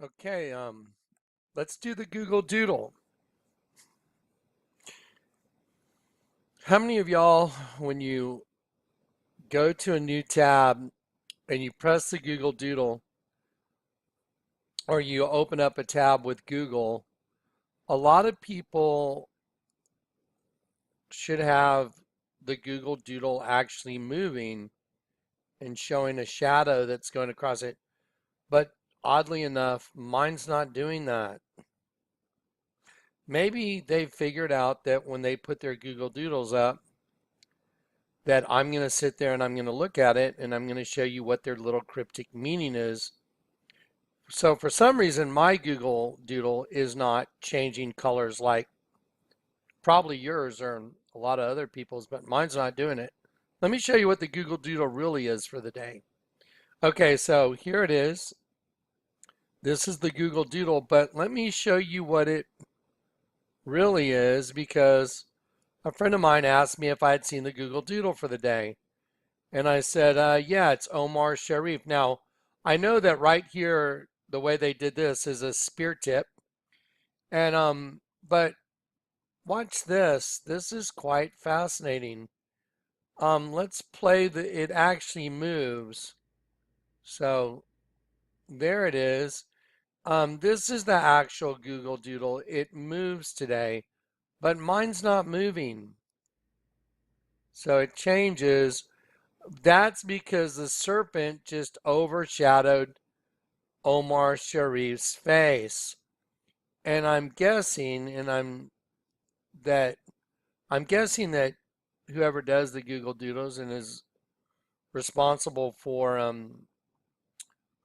Okay, let's do the Google Doodle. How many of y'all, when you go to a new tab and you press the Google Doodle or you open up a tab with Google, a lot of people should have the Google Doodle actually moving and showing a shadow that's going across it. But oddly enough, mine's not doing that. Maybe they figured out that when they put their Google Doodles up, that I'm going to sit there and I'm going to look at it and I'm going to show you what their little cryptic meaning is. So for some reason, my Google Doodle is not changing colors like probably yours or a lot of other people's, but mine's not doing it. Let me show you what the Google Doodle really is for the day. Okay, so here it is. This is the Google Doodle, but let me show you what it really is because a friend of mine asked me if I had seen the Google Doodle for the day. And I said, yeah, it's Omar Sharif. Now, I know that right here, the way they did this is a spear tip. And, but watch this. This is quite fascinating. Let's play it actually moves. So there it is. This is the actual Google Doodle. It moves today, but mine's not moving. So it changes. That's because the serpent just overshadowed Omar Sharif's face. And I'm guessing that whoever does the Google Doodles and is responsible for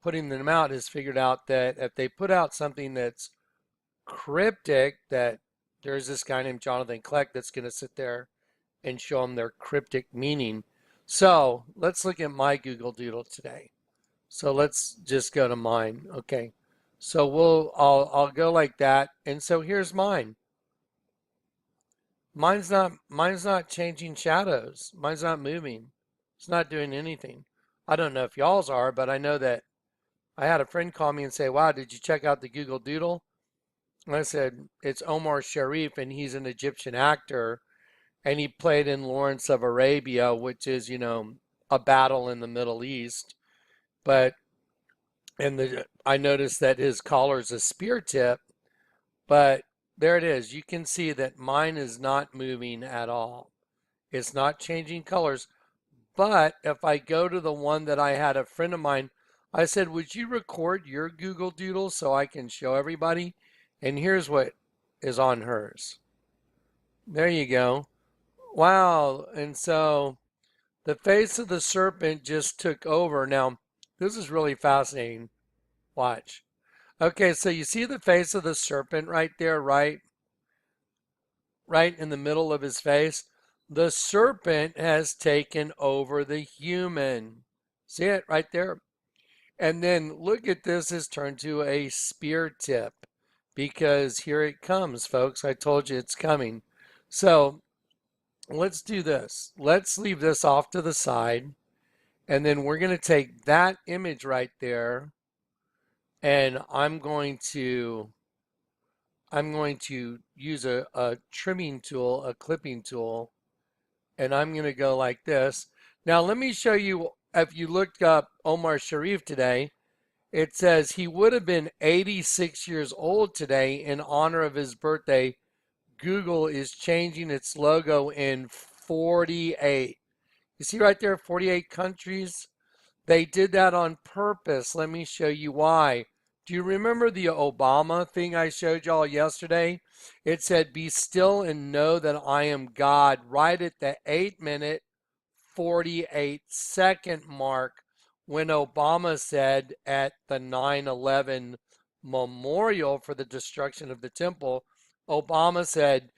putting them out has figured out that if they put out something that's cryptic, that there's this guy named Jonathan Kleck that's going to sit there and show them their cryptic meaning. So let's look at my Google Doodle today. So let's just go to mine. Okay. So I'll go like that. And so here's mine. Mine's not changing shadows. Mine's not moving. It's not doing anything. I don't know if y'all's are, but I know that I had a friend call me and say, "Wow, did you check out the Google Doodle?" And I said, "It's Omar Sharif and he's an Egyptian actor and he played in Lawrence of Arabia, which is, a battle in the Middle East." But I noticed that his collar's a spear tip, but there it is. You can see that mine is not moving at all. It's not changing colors. But if I go to the one that I had a friend of mine, I said, "Would you record your Google Doodle so I can show everybody?" And here's what is on hers. There you go. Wow. And so the face of the serpent just took over. Now, this is really fascinating. Watch. Okay, so you see the face of the serpent right there, right in the middle of his face? The serpent has taken over the human. See it right there? And then look at this, has turned to a spear tip because here it comes, folks. I told you it's coming. So let's do this. Let's leave this off to the side. And then we're going to take that image right there and I'm going to use a trimming tool, a clipping tool, and I'm going to go like this. Now, let me show you, if you looked up Omar Sharif today, it says he would have been 86 years old today in honor of his birthday. Google is changing its logo in 48. You see right there, 48 countries? They did that on purpose. Let me show you why. Do you remember the Obama thing I showed y'all yesterday? It said, "Be still and know that I am God," right at the 8-minute, 48-second mark when Obama said at the 9/11 memorial for the destruction of the temple, Obama said,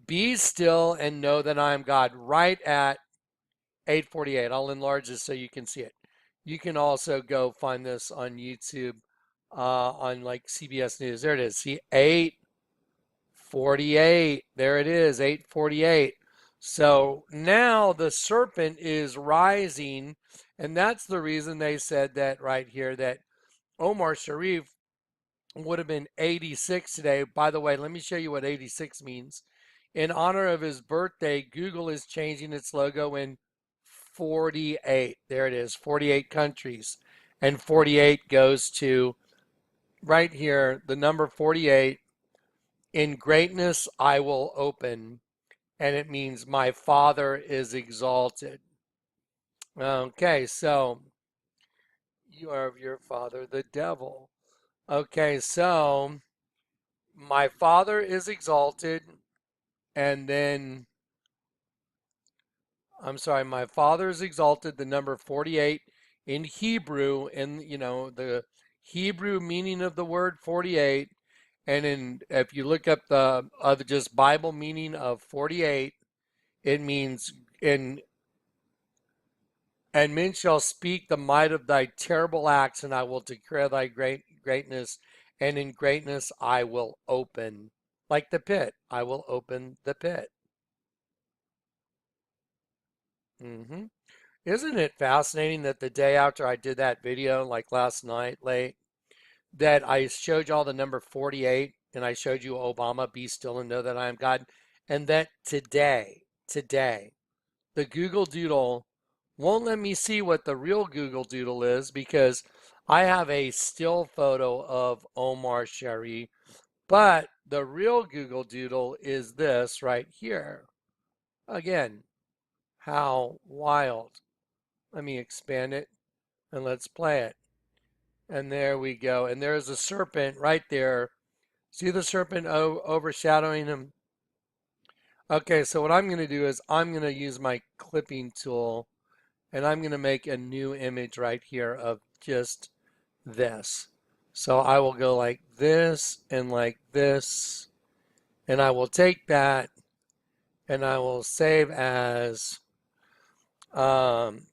"Be still and know that I am God," right at 8:48. I'll enlarge this so you can see it. You can also go find this on YouTube, on like CBS News. There it is. See, 8:48. There it is, 8:48. So now the serpent is rising, and that's the reason they said that right here, that Omar Sharif would have been 86 today. By the way, let me show you what 86 means. In honor of his birthday, Google is changing its logo in 48. There it is, 48 countries. And 48 goes to right here, the number 48. In greatness I will open. And it means my Father is exalted. Okay, so you are of your father, the devil. Okay, so my Father is exalted, and then, I'm sorry, my Father is exalted, the number 48 in Hebrew, and the Hebrew meaning of the word 48, and if you look up the just Bible meaning of 48, it means in and men shall speak the might of thy terrible acts, and I will declare thy greatness, and in greatness I will open, like the pit. I will open the pit. hmm Isn't it fascinating that the day after I did that video, like last night late, that I showed you all the number 48, and I showed you Obama, be still and know that I am God, and that today, the Google Doodle won't let me see what the real Google Doodle is because I have a still photo of Omar Sharif, but the real Google Doodle is this right here. Again, how wild. Let me expand it and let's play it. And there we go. And there's a serpent right there. See the serpent overshadowing him? Okay, so what I'm going to do is I'm going to use my clipping tool and I'm going to make a new image right here of just this. So I will go like this and like this, and I will take that and I will save as Omar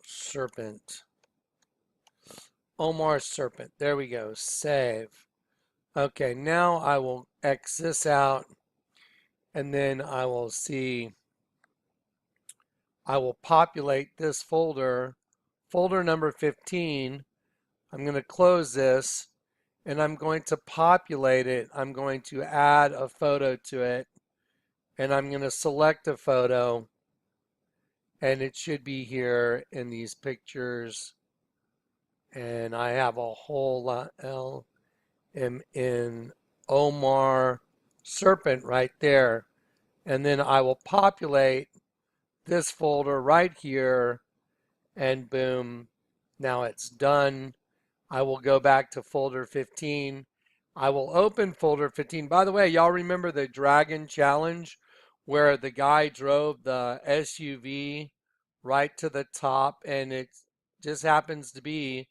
Serpent. Omar Serpent. There we go. Save. Okay, now I will X this out, and then I will populate this folder, folder number 15. I'm going to close this and I'm going to populate it. I'm going to add a photo to it and I'm going to select a photo and it should be here in these pictures. And I have a whole lot in Omar Serpent right there. And then I will populate this folder right here and boom, now it's done. I will go back to folder 15. I will open folder 15. By the way, y'all remember the Dragon Challenge where the guy drove the SUV right to the top and it just happens to be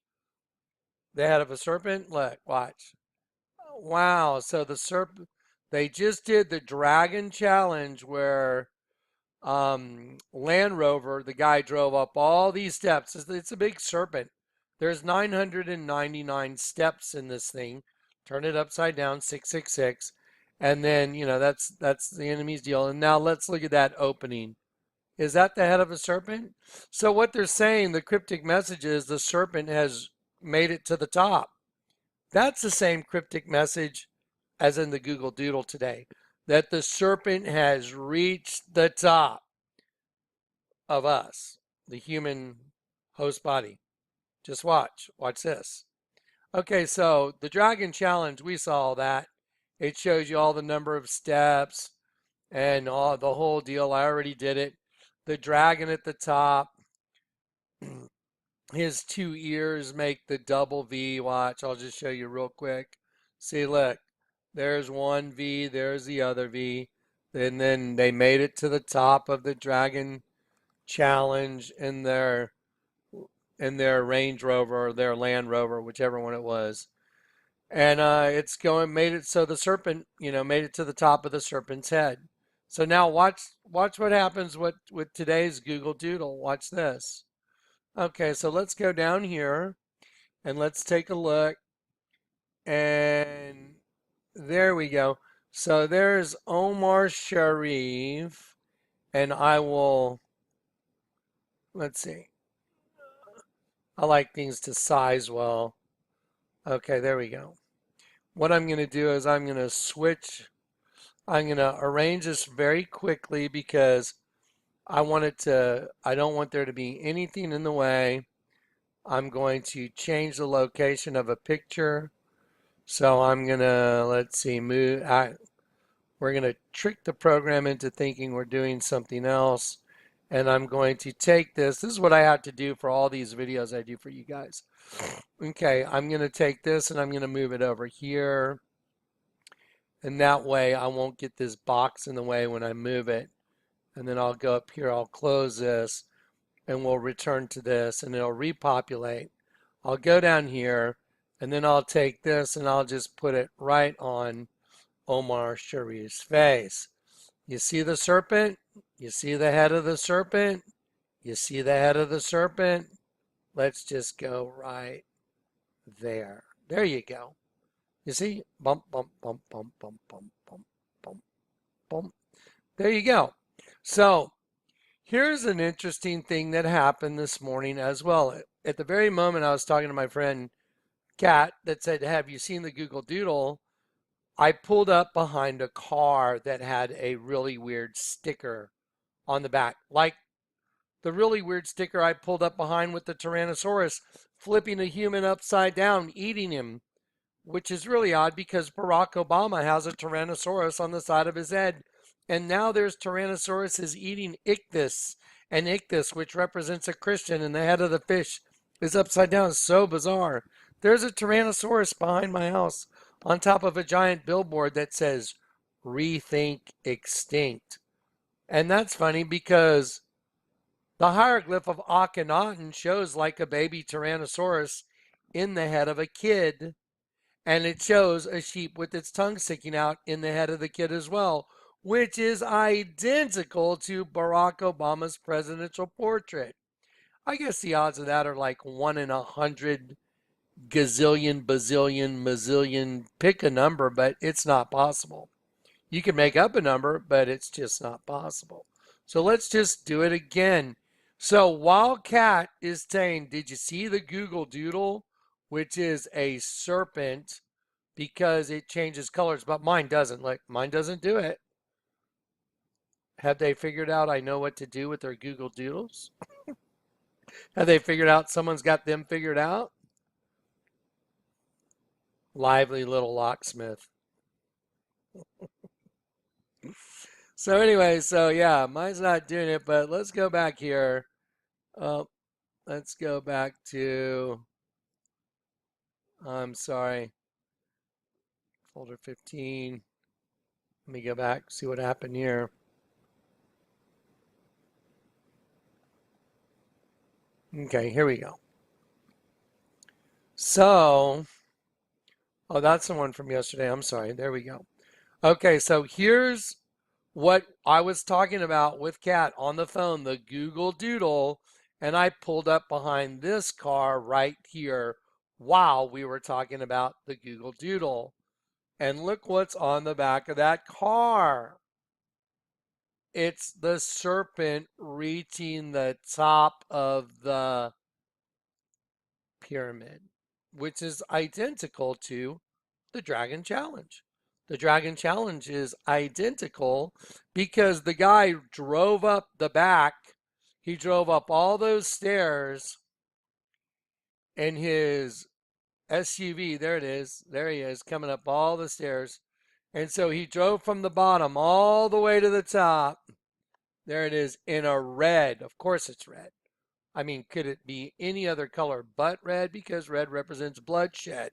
the head of a serpent? Look, watch. Wow, so the serpent, they just did the Dragon Challenge where Land Rover, the guy drove up all these steps. It's a big serpent. There's 999 steps in this thing. Turn it upside down, 666. And then, that's the enemy's deal. And now let's look at that opening. Is that the head of a serpent? So what they're saying, the cryptic message is the serpent has made it to the top. That's the same cryptic message as in the Google Doodle today, that the serpent has reached the top of us, the human host body. Just watch this. Okay, so the Dragon Challenge, we saw all that. It shows you all the number of steps and all the whole deal. I already did it. The dragon at the top, his two ears make the double V. Watch, I'll just show you real quick. See, look, there's one V, there's the other V. And then they made it to the top of the Dragon Challenge in their Range Rover or their Land Rover, whichever one it was. And made it so the serpent, made it to the top of the serpent's head. So now watch what happens with today's Google Doodle. Watch this. Okay, so let's go down here and let's take a look. And there we go. So there's Omar Sharif, and let's see. I like things to size well. Okay, there we go. What I'm going to do is I'm going to switch. I'm going to arrange this very quickly because I don't want there to be anything in the way. I'm going to change the location of a picture. So I'm going to, let's see, we're going to trick the program into thinking we're doing something else. And I'm going to take this. This is what I have to do for all these videos I do for you guys. Okay, I'm going to take this and I'm going to move it over here. And that way I won't get this box in the way when I move it. And then I'll go up here, I'll close this, and we'll return to this, and it'll repopulate. I'll go down here, and then I'll take this and I'll just put it right on Omar Sharif's face. You see the serpent? You see the head of the serpent? You see the head of the serpent? Let's just go right there. There you go. You see? Bump, bump, bump, bump, bump, bump, bump, bump, bump. There you go. So here's an interesting thing that happened this morning as well. At the very moment I was talking to my friend Kat that said, have you seen the Google Doodle? I pulled up behind a car that had a really weird sticker on the back, like the really weird sticker I pulled up behind with the Tyrannosaurus flipping a human upside down, eating him, which is really odd because Barack Obama has a Tyrannosaurus on the side of his head. And now there's Tyrannosaurus is eating ichthys, and ichthys, which represents a Christian, and the head of the fish is upside down. It's so bizarre. There's a Tyrannosaurus behind my house on top of a giant billboard that says, Rethink Extinct. And that's funny because the hieroglyph of Akhenaten shows like a baby Tyrannosaurus in the head of a kid. And it shows a sheep with its tongue sticking out in the head of the kid as well, which is identical to Barack Obama's presidential portrait. I guess the odds of that are like 1 in 100 gazillion, bazillion, mazillion. Pick a number, but it's not possible. You can make up a number, but it's just not possible. So let's just do it again. So while Kat is saying, did you see the Google Doodle, which is a serpent because it changes colors, but mine doesn't. Like mine doesn't do it. Have they figured out I know what to do with their Google Doodles? Have they figured out someone's got them figured out? Lively little locksmith. So anyway, so yeah, mine's not doing it, but let's go back here. Let's go back to, I'm sorry, folder 15. Let me go back, see what happened here. Okay, here we go. So, oh, that's the one from yesterday. I'm sorry. There we go. Okay, so here's what I was talking about with Kat on the phone, the Google Doodle, and I pulled up behind this car right here while we were talking about the Google Doodle. And look what's on the back of that car. It's the serpent reaching the top of the pyramid, which is identical to the Dragon Challenge. The Dragon Challenge is identical because the guy drove up the back. He drove up all those stairs in his SUV. There it is. There he is, coming up all the stairs. And so he drove from the bottom all the way to the top. There it is in a red. Of course it's red. I mean, could it be any other color but red? Because red represents bloodshed.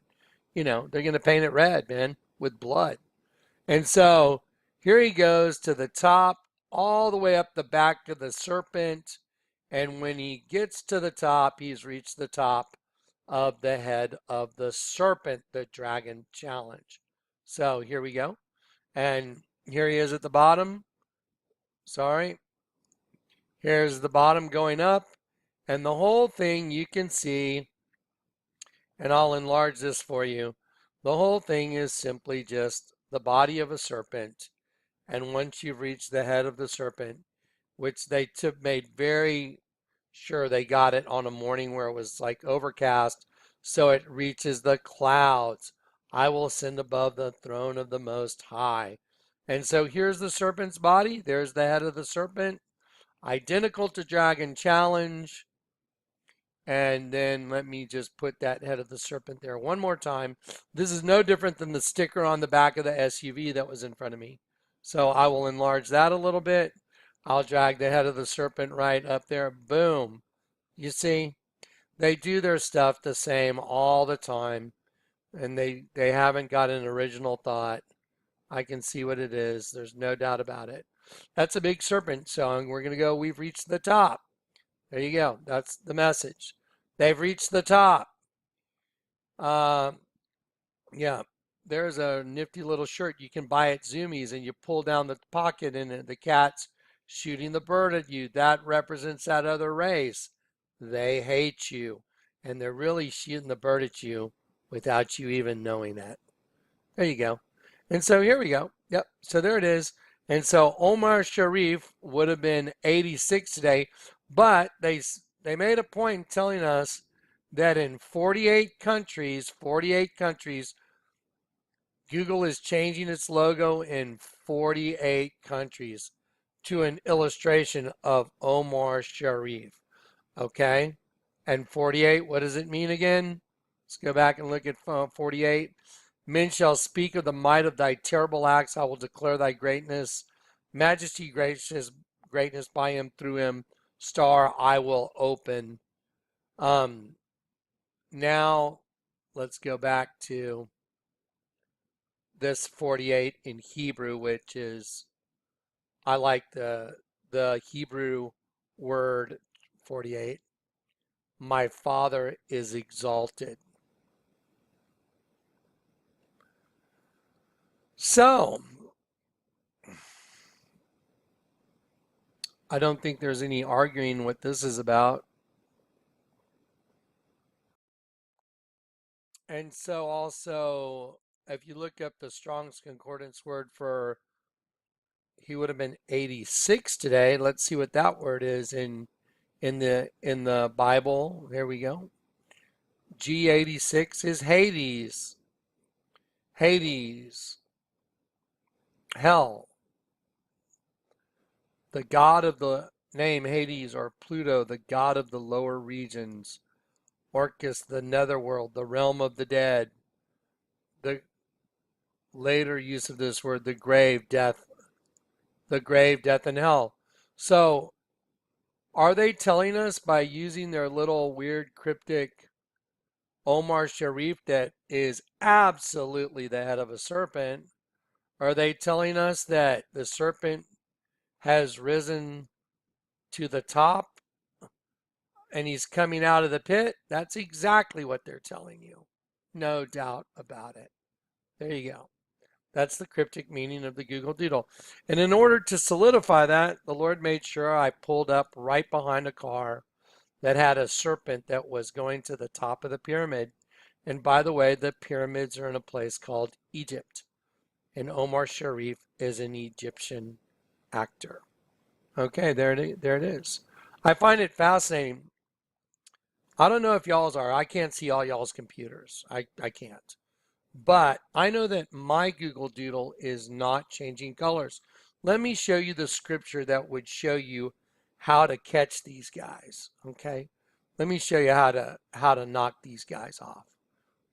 You know, they're going to paint it red, man, with blood. And so here he goes to the top, all the way up the back of the serpent. And when he gets to the top, he's reached the top of the head of the serpent, the Dragon Challenge. So here we go. And here he is at the bottom. Sorry. Here's the bottom going up. And the whole thing you can see, and I'll enlarge this for you. The whole thing is simply just the body of a serpent. And once you've reached the head of the serpent, which they made very Sure, they got it on a morning where it was like overcast, so it reaches the clouds. I will ascend above the throne of the Most High. And so here's the serpent's body. There's the head of the serpent, identical to Dragon Challenge. And then let me just put that head of the serpent there one more time. This is no different than the sticker on the back of the SUV that was in front of me. So I will enlarge that a little bit. I'll drag the head of the serpent right up there. Boom. You see, they do their stuff the same all the time, and they haven't got an original thought. I can see what it is. There's no doubt about it. That's a big serpent song. We're going to go, we've reached the top. There you go. That's the message. They've reached the top. Uh, yeah, there's a nifty little shirt you can buy at Zoomies, and you pull down the pocket, and the cat's shooting the bird at you. That represents that other race. They hate you, and they're really shooting the bird at you without you even knowing that. There you go. And so here we go. Yep. So there it is. And so Omar Sharif would have been 86 today, but they made a point telling us that in 48 countries, Google is changing its logo in 48 countries to an illustration of Omar Sharif. Okay? And 48, what does it mean again? Let's go back and look at 48. Men shall speak of the might of thy terrible acts. I will declare thy greatness. Majesty, greatness by him, through him. Star, I will open. Now, let's go back to this 48 in Hebrew, which is, I like the Hebrew word 48. My Father is exalted. So, I don't think there's any arguing what this is about. And so also, if you look up the Strong's Concordance word for he would have been 86 today. Let's see what that word is in the Bible. There we go. G86 is Hades. Hades. Hell. The god of the name Hades, or Pluto, the god of the lower regions. Orcus, the netherworld, the realm of the dead. The later use of this word, the grave, death, and hell. So, are they telling us by using their little weird cryptic Omar Sharif that is absolutely the head of a serpent? Are they telling us that the serpent has risen to the top and he's coming out of the pit? That's exactly what they're telling you. No doubt about it. There you go. That's the cryptic meaning of the Google Doodle. And in order to solidify that, the Lord made sure I pulled up right behind a car that had a serpent that was going to the top of the pyramid. And by the way, the pyramids are in a place called Egypt. And Omar Sharif is an Egyptian actor. Okay, there it is. I find it fascinating. I don't know if y'all's are. I can't see all y'all's computers. I can't. But I know that my Google Doodle is not changing colors. Let me show you the scripture that would show you how to catch these guys. Okay? Let me show you how to knock these guys off.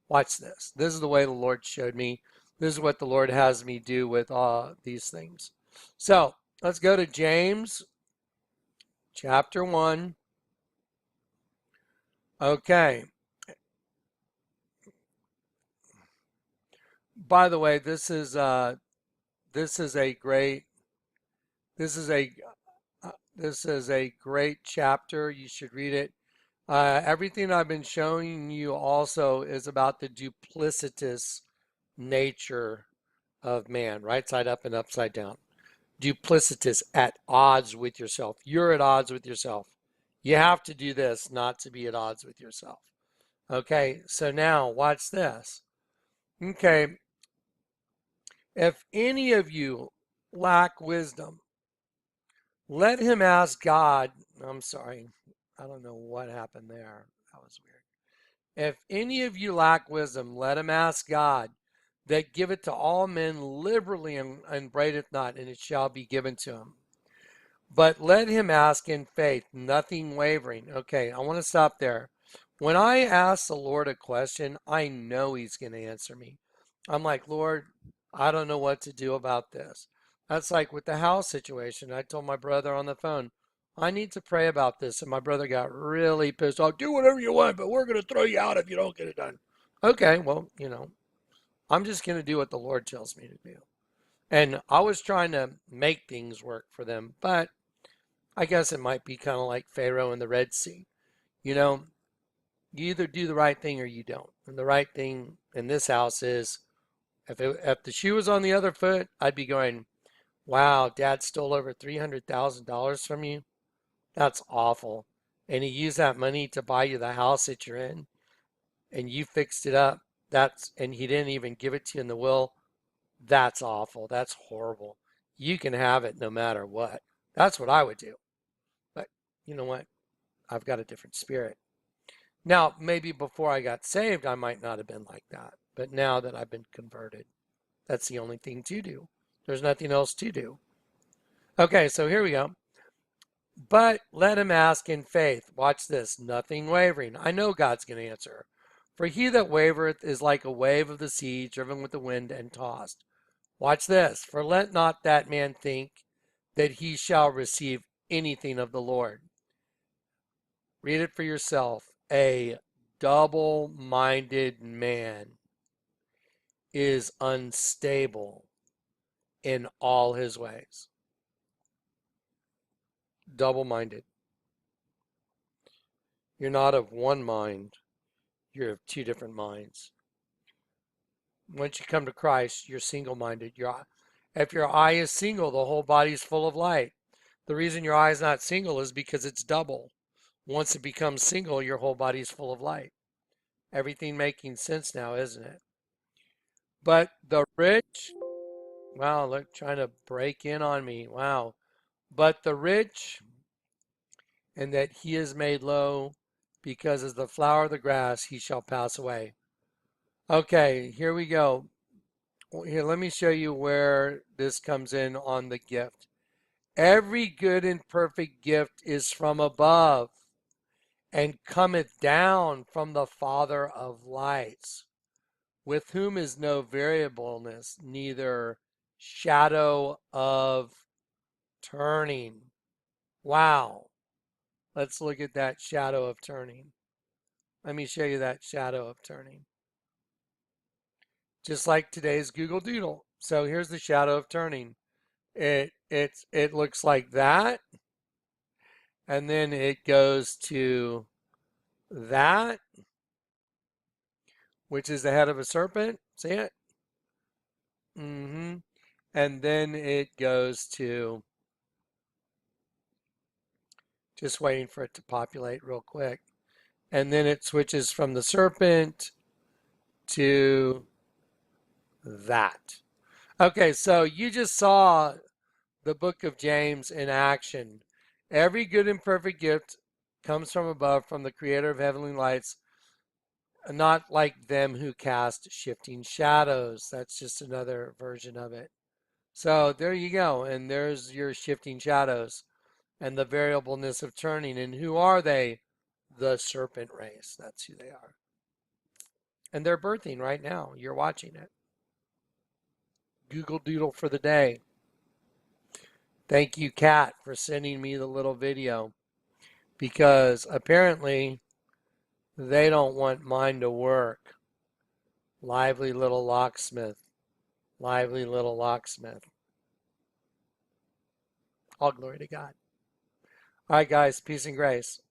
Watch this. This is the way the Lord showed me. This is what the Lord has me do with these things. So let's go to James chapter 1. Okay. By the way, this is a great chapter. You should read it. Everything I've been showing you also is about the duplicitous nature of man, right side up and upside down. Duplicitous, at odds with yourself. You're at odds with yourself. You have to do this not to be at odds with yourself. Okay, so now watch this. Okay, if any of you lack wisdom, let him ask God. I'm sorry, I don't know what happened there. That was weird. If any of you lack wisdom, let him ask God, that giveth to all men liberally and upbraideth not, and it shall be given to him. But let him ask in faith, nothing wavering. Okay, I want to stop there. When I ask the Lord a question, I know he's going to answer me. I'm like, Lord, I don't know what to do about this. That's like with the house situation. I told my brother on the phone, I need to pray about this. And my brother got really pissed off. Do whatever you want, but we're going to throw you out if you don't get it done. Okay, well, I'm just going to do what the Lord tells me to do. And I was trying to make things work for them, but I guess it might be kind of like Pharaoh and the Red Sea. You know, you either do the right thing or you don't. And the right thing in this house is if the shoe was on the other foot, I'd be going, wow, Dad stole over $300,000 from you. That's awful. And he used that money to buy you the house that you're in and you fixed it up. And he didn't even give it to you in the will. That's awful. That's horrible. You can have it no matter what. That's what I would do. But you know what? I've got a different spirit. Now, maybe before I got saved, I might not have been like that. But now that I've been converted, that's the only thing to do. There's nothing else to do. Okay, so here we go. But let him ask in faith. Watch this. Nothing wavering. I know God's going to answer. For he that wavereth is like a wave of the sea, driven with the wind and tossed. Watch this. For let not that man think that he shall receive anything of the Lord. Read it for yourself. A double-minded man is unstable in all his ways. Double-minded. You're not of one mind. You're of two different minds. Once you come to Christ, you're single-minded. If your eye is single, the whole body is full of light. The reason your eye is not single is because it's double. Once it becomes single, your whole body is full of light. Everything making sense now, isn't it? But the rich, wow, look, trying to break in on me. Wow. But the rich, and that he is made low, because as the flower of the grass, he shall pass away. Okay, here we go. Here, let me show you where this comes in on the gift. Every good and perfect gift is from above, and cometh down from the Father of lights, with whom is no variableness, neither shadow of turning. Wow. Let's look at that shadow of turning. Let me show you that shadow of turning. Just like today's Google Doodle. So here's the shadow of turning. It looks like that. And then it goes to that, which is the head of a serpent. See it? And then it goes to, just waiting for it to populate real quick. And then it switches from the serpent to that. Okay, so you just saw the book of James in action. Every good and perfect gift comes from above, from the creator of heavenly lights, not like them who cast shifting shadows. That's just another version of it. So there you go. And there's your shifting shadows and the variableness of turning. And who are they? The serpent race. That's who they are. And they're birthing right now. You're watching it. Google Doodle for the day. Thank you, Kat, for sending me the little video, because apparently they don't want mine to work. Lively little locksmith. Lively little locksmith. All glory to God. All right, guys. Peace and grace.